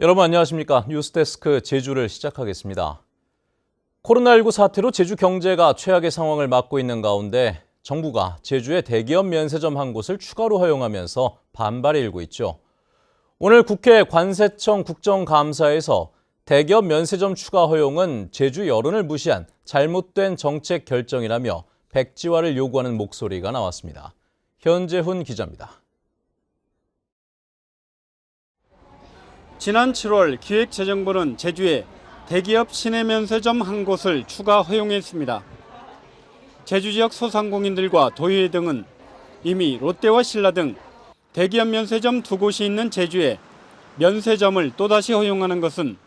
여러분 안녕하십니까? 뉴스데스크 제주를 시작하겠습니다. 코로나19 사태로 제주 경제가 최악의 상황을 맞고 있는 가운데 정부가 제주에 대기업 면세점 한 곳을 추가로 허용하면서 반발이 일고 있죠. 오늘 국회 관세청 국정감사에서 대기업 면세점 추가 허용은 제주 여론을 무시한 잘못된 정책 결정이라며 백지화를 요구하는 목소리가 나왔습니다. 현재훈 기자입니다. 지난 7월 기획재정부는 제주에 대기업 시내 면세점 한 곳을 추가 허용했습니다. 제주 지역 소상공인들과 도의회 등은 이미 롯데와 신라 등 대기업 면세점 두 곳이 있는 제주에 면세점을 또다시 허용하는 것은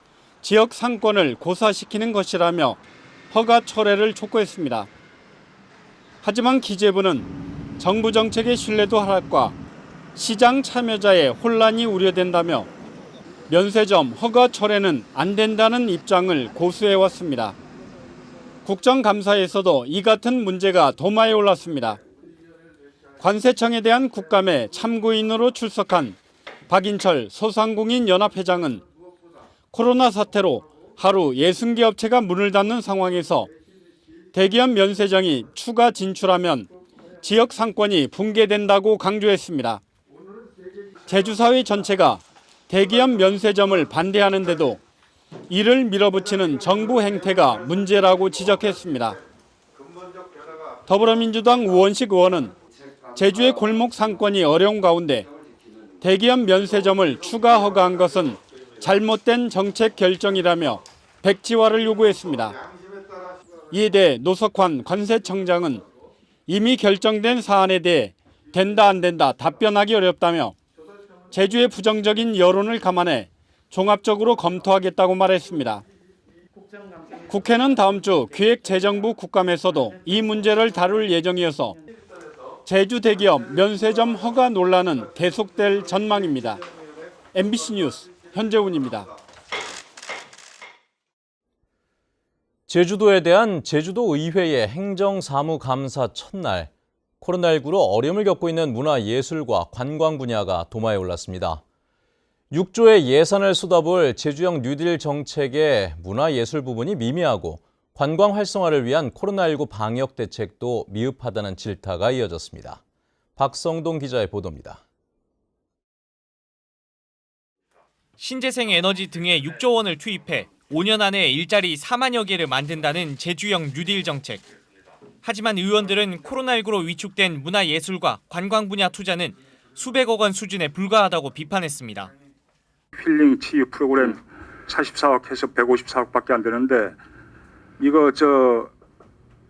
지역 상권을 고사시키는 것이라며 허가 철회를 촉구했습니다. 하지만 기재부는 정부 정책의 신뢰도 하락과 시장 참여자의 혼란이 우려된다며 면세점 허가 철회는 안 된다는 입장을 고수해왔습니다. 국정감사에서도 이 같은 문제가 도마에 올랐습니다. 관세청에 대한 국감에 참고인으로 출석한 박인철 소상공인 연합회장은 코로나 사태로 하루 60개 업체가 문을 닫는 상황에서 대기업 면세점이 추가 진출하면 지역 상권이 붕괴된다고 강조했습니다. 제주사회 전체가 대기업 면세점을 반대하는데도 이를 밀어붙이는 정부 행태가 문제라고 지적했습니다. 더불어민주당 우원식 의원은 제주의 골목 상권이 어려운 가운데 대기업 면세점을 추가 허가한 것은 잘못된 정책 결정이라며 백지화를 요구했습니다. 이에 대해 노석환 관세청장은 이미 결정된 사안에 대해 된다 안 된다 답변하기 어렵다며 제주의 부정적인 여론을 감안해 종합적으로 검토하겠다고 말했습니다. 국회는 다음 주 기획재정부 국감에서도 이 문제를 다룰 예정이어서 제주 대기업 면세점 허가 논란은 계속될 전망입니다. MBC 뉴스 현재훈입니다. 제주도에 대한 제주도 의회의 행정사무감사 첫날, 코로나19로 어려움을 겪고 있는 문화예술과 관광 분야가 도마에 올랐습니다. 6조의 예산을 쏟아볼 제주형 뉴딜 정책의 문화예술 부분이 미미하고 관광 활성화를 위한 코로나19 방역 대책도 미흡하다는 질타가 이어졌습니다. 박성동 기자의 보도입니다. 신재생 에너지 등에 6조 원을 투입해 5년 안에 일자리 4만여 개를 만든다는 제주형 뉴딜 정책. 하지만 의원들은 코로나19로 위축된 문화예술과 관광 분야 투자는 수백억 원 수준에 불과하다고 비판했습니다. 힐링 치유 프로그램 44억 해서 154억밖에 안 되는데 이거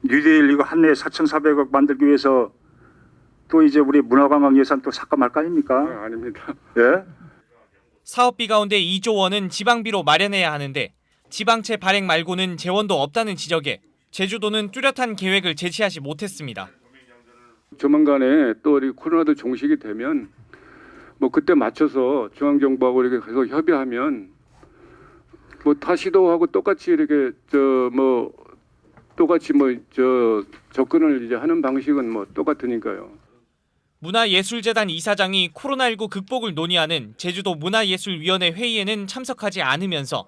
뉴딜 이거 한 해에 4,400억 만들기 위해서 또 이제 우리 문화관광 예산 또 삭감할 거 아닙니까? 아닙니다. 예? 사업비 가운데 2조 원은 지방비로 마련해야 하는데 지방채 발행 말고는 재원도 없다는 지적에 제주도는 뚜렷한 계획을 제시하지 못했습니다. 조만간에 또 코로나도 종식이 되면 그때 맞춰서 중앙정부하고 이렇게 계속 협의하면 타 시도하고 똑같이 이렇게 접근을 이제 하는 방식은 똑같으니까요. 문화예술재단 이사장이 코로나19 극복을 논의하는 제주도 문화예술위원회 회의에는 참석하지 않으면서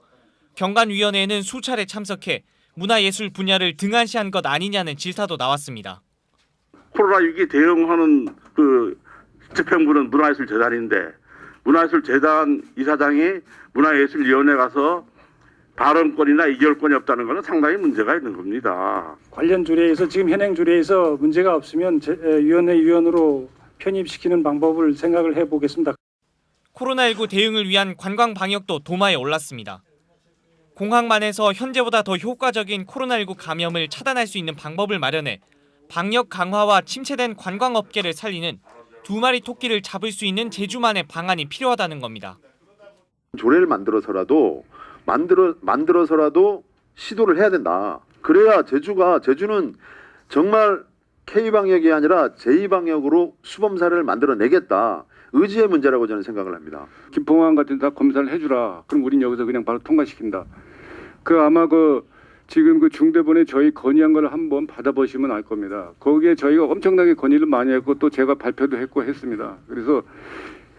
경관위원회에는 수차례 참석해 문화예술 분야를 등한시한 것 아니냐는 질타도 나왔습니다. 코로나 위기 대응하는 집행부는 문화예술재단인데 문화예술재단 이사장이 문화예술위원회 가서 발언권이나 의결권이 없다는 것은 상당히 문제가 있는 겁니다. 관련 조례에서 지금 현행 조례에서 문제가 없으면 위원회 위원으로 편입시키는 방법을 생각을 해보겠습니다. 코로나19 대응을 위한 관광 방역도 도마에 올랐습니다. 공항만에서 현재보다 더 효과적인 코로나19 감염을 차단할 수 있는 방법을 마련해 방역 강화와 침체된 관광업계를 살리는 두 마리 토끼를 잡을 수 있는 제주만의 방안이 필요하다는 겁니다. 조례를 만들어서라도 시도를 해야 된다. 그래야 제주는 정말 K방역이 아니라 제2방역으로 수범 사례를 만들어내겠다. 의지의 문제라고 저는 생각을 합니다. 김포공항 같은 데 다 검사를 해주라. 그럼 우린 여기서 그냥 바로 통과시킨다. 아마 지금 중대본에 저희 건의한 걸 한번 받아보시면 알 겁니다. 거기에 저희가 엄청나게 건의를 많이 했고 또 제가 발표도 했고 했습니다. 그래서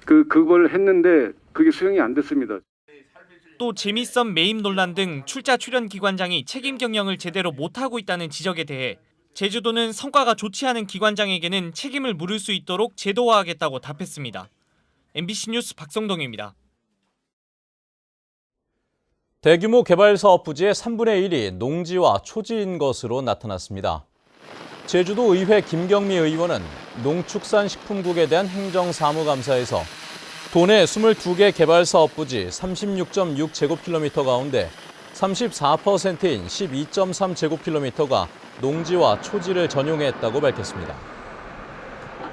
그걸 했는데 그게 수용이 안 됐습니다. 또 재미썸 매입 논란 등 출자 출연 기관장이 책임 경영을 제대로 못하고 있다는 지적에 대해 제주도는 성과가 좋지 않은 기관장에게는 책임을 물을 수 있도록 제도화하겠다고 답했습니다. MBC 뉴스 박성동입니다. 대규모 개발 사업 부지의 3분의 1이 농지와 초지인 것으로 나타났습니다. 제주도 의회 김경미 의원은 농축산식품국에 대한 행정사무감사에서 도내 22개 개발 사업 부지 36.6제곱킬로미터 가운데 34%인 12.3제곱킬로미터가 농지와 초지를 전용했다고 밝혔습니다.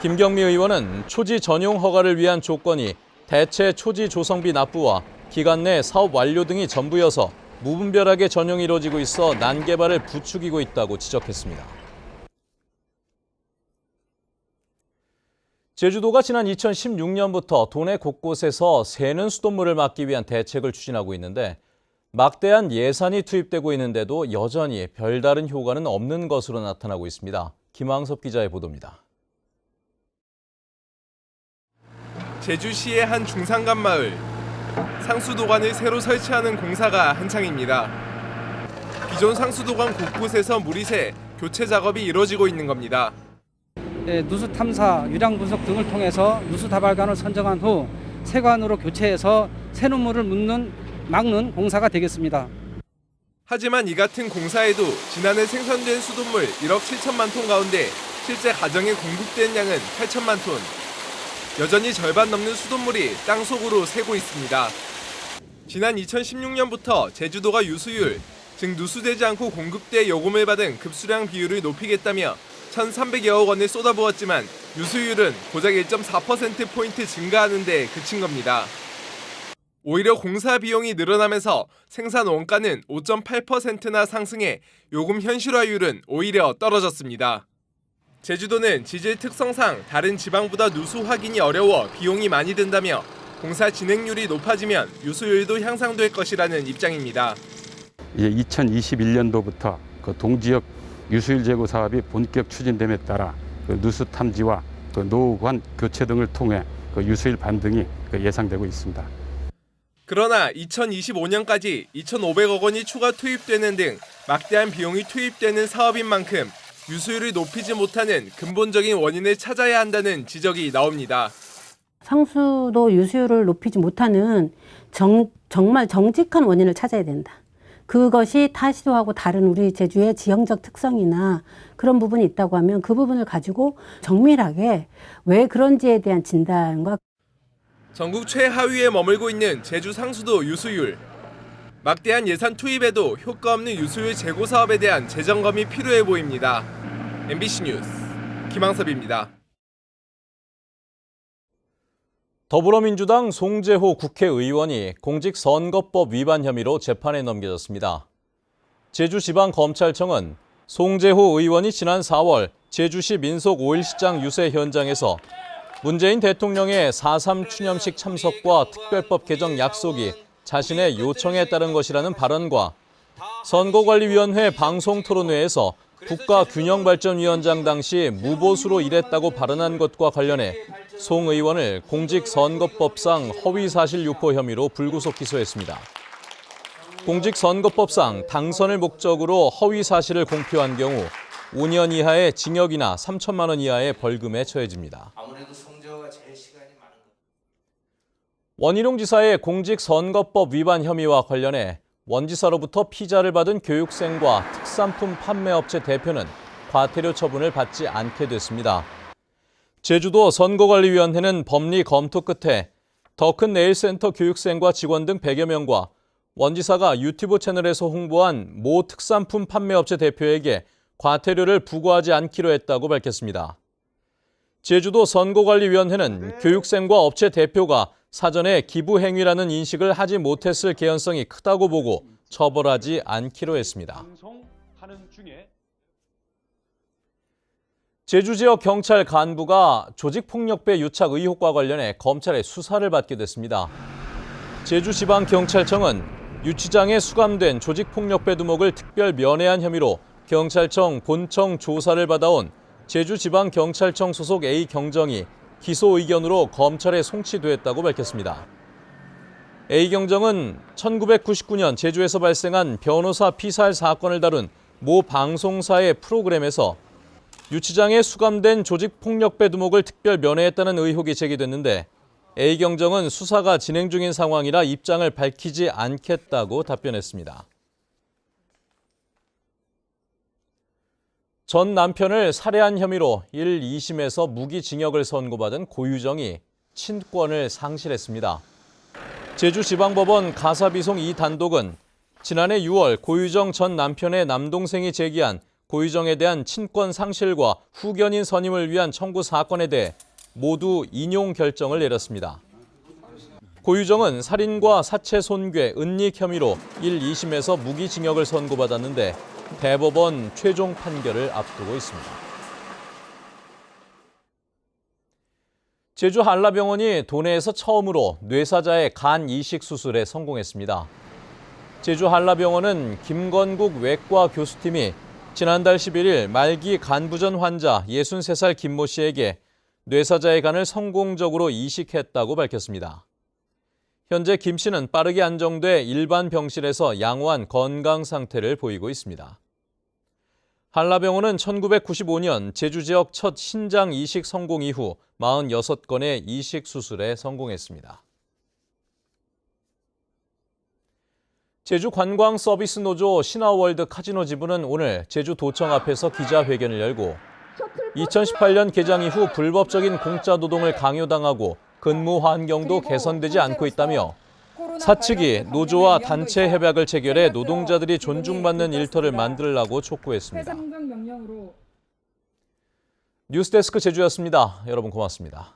김경미 의원은 초지 전용 허가를 위한 조건이 대체 초지 조성비 납부와 기간 내 사업 완료 등이 전부여서 무분별하게 전용이 이루어지고 있어 난개발을 부추기고 있다고 지적했습니다. 제주도가 지난 2016년부터 도내 곳곳에서 새는 수돗물을 막기 위한 대책을 추진하고 있는데 막대한 예산이 투입되고 있는데도 여전히 별다른 효과는 없는 것으로 나타나고 있습니다. 김항섭 기자의 보도입니다. 제주시의 한 중산간 마을. 상수도관을 새로 설치하는 공사가 한창입니다. 기존 상수도관 곳곳에서 물이 새 교체 작업이 이루어지고 있는 겁니다. 누수 탐사, 유량 분석 등을 통해서 누수 다발관을 선정한 후 세관으로 교체해서 새는 물을 막는 공사가 되겠습니다. 하지만 이 같은 공사에도 지난해 생산된 수돗물 1억 7천만 톤 가운데 실제 가정에 공급된 양은 8천만 톤. 여전히 절반 넘는 수돗물이 땅속으로 새고 있습니다. 지난 2016년부터 제주도가 유수율, 즉 누수되지 않고 공급대 요금을 받은 급수량 비율을 높이겠다며 1,300여억 원을 쏟아부었지만 유수율은 고작 1.4%포인트 증가하는 데 그친 겁니다. 오히려 공사 비용이 늘어나면서 생산 원가는 5.8%나 상승해 요금 현실화율은 오히려 떨어졌습니다. 제주도는 지질 특성상 다른 지방보다 누수 확인이 어려워 비용이 많이 든다며 공사 진행률이 높아지면 유수율도 향상될 것이라는 입장입니다. 이제 2021년도부터 그 동지역 유수율 제고 사업이 본격 추진됨에 따라 그 누수 탐지와 그 노후관 교체 등을 통해 그 유수율 반등이 예상되고 있습니다. 그러나 2025년까지 2,500억 원이 추가 투입되는 등 막대한 비용이 투입되는 사업인 만큼 유수율을 높이지 못하는 근본적인 원인을 찾아야 한다는 지적이 나옵니다. 상수도 유수율을 높이지 못하는 정말 정직한 원인을 찾아야 된다. 그것이 타시도하고 다른 우리 제주의 지형적 특성이나 그런 부분이 있다고 하면 그 부분을 가지고 정밀하게 왜 그런지에 대한 진단과 전국 최하위에 머물고 있는 제주 상수도 유수율. 막대한 예산 투입에도 효과 없는 유수율 제고 사업에 대한 재점검이 필요해 보입니다. MBC 뉴스 김항섭입니다. 더불어민주당 송재호 국회의원이 공직선거법 위반 혐의로 재판에 넘겨졌습니다. 제주지방검찰청은 송재호 의원이 지난 4월 제주시 민속 5.1시장 유세 현장에서 문재인 대통령의 4.3 추념식 참석과 특별법 개정 약속이 자신의 요청에 따른 것이라는 발언과 선거관리위원회 방송토론회에서 국가균형발전위원장 당시 무보수로 일했다고 발언한 것과 관련해 송 의원을 공직선거법상 허위사실 유포 혐의로 불구속 기소했습니다. 공직선거법상 당선을 목적으로 허위사실을 공표한 경우 5년 이하의 징역이나 3천만 원 이하의 벌금에 처해집니다. 아무래도 송재호가 제일 시간이 많은 것. 원희룡 지사의 공직선거법 위반 혐의와 관련해 원 지사로부터 피자를 받은 교육생과 특산품 판매업체 대표는 과태료 처분을 받지 않게 됐습니다. 제주도 선거관리위원회는 법리 검토 끝에 더 큰 네일센터 교육생과 직원 등 100여 명과 원 지사가 유튜브 채널에서 홍보한 모 특산품 판매업체 대표에게 과태료를 부과하지 않기로 했다고 밝혔습니다. 제주도 선거관리위원회는 교육생과 업체 대표가 사전에 기부 행위라는 인식을 하지 못했을 개연성이 크다고 보고 처벌하지 않기로 했습니다. 제주 지역 경찰 간부가 조직폭력배 유착 의혹과 관련해 검찰의 수사를 받게 됐습니다. 제주지방경찰청은 유치장에 수감된 조직폭력배 두목을 특별 면회한 혐의로 경찰청 본청 조사를 받아온 제주지방경찰청 소속 A 경정이 기소 의견으로 검찰에 송치됐다고 밝혔습니다. A경정은 1999년 제주에서 발생한 변호사 피살 사건을 다룬 모 방송사의 프로그램에서 유치장에 수감된 조직폭력배 두목을 특별 면회했다는 의혹이 제기됐는데 A경정은 수사가 진행 중인 상황이라 입장을 밝히지 않겠다고 답변했습니다. 전 남편을 살해한 혐의로 2심에서 무기징역을 선고받은 고유정이 친권을 상실했습니다. 제주지방법원 가사비송 2단독은 지난해 6월 고유정 전 남편의 남동생이 제기한 고유정에 대한 친권 상실과 후견인 선임을 위한 청구 사건에 대해 모두 인용 결정을 내렸습니다. 고유정은 살인과 사체 손괴, 은닉 혐의로 2심에서 무기징역을 선고받았는데 대법원 최종 판결을 앞두고 있습니다. 제주 한라병원이 도내에서 처음으로 뇌사자의 간 이식 수술에 성공했습니다. 제주 한라병원은 김건국 외과 교수팀이 지난달 11일 말기 간부전 환자 63살 김모 씨에게 뇌사자의 간을 성공적으로 이식했다고 밝혔습니다. 현재 김 씨는 빠르게 안정돼 일반 병실에서 양호한 건강 상태를 보이고 있습니다. 한라병원은 1995년 제주 지역 첫 신장 이식 성공 이후 46건의 이식 수술에 성공했습니다. 제주 관광서비스노조 신화월드 카지노 지부는 오늘 제주도청 앞에서 기자회견을 열고 2018년 개장 이후 불법적인 공짜 노동을 강요당하고 근무 환경도 개선되지 않고 있다며 사측이 노조와 단체 협약을 체결해 노동자들이 존중받는 일터를 만들라고 촉구했습니다. 뉴스데스크 제주였습니다. 여러분 고맙습니다.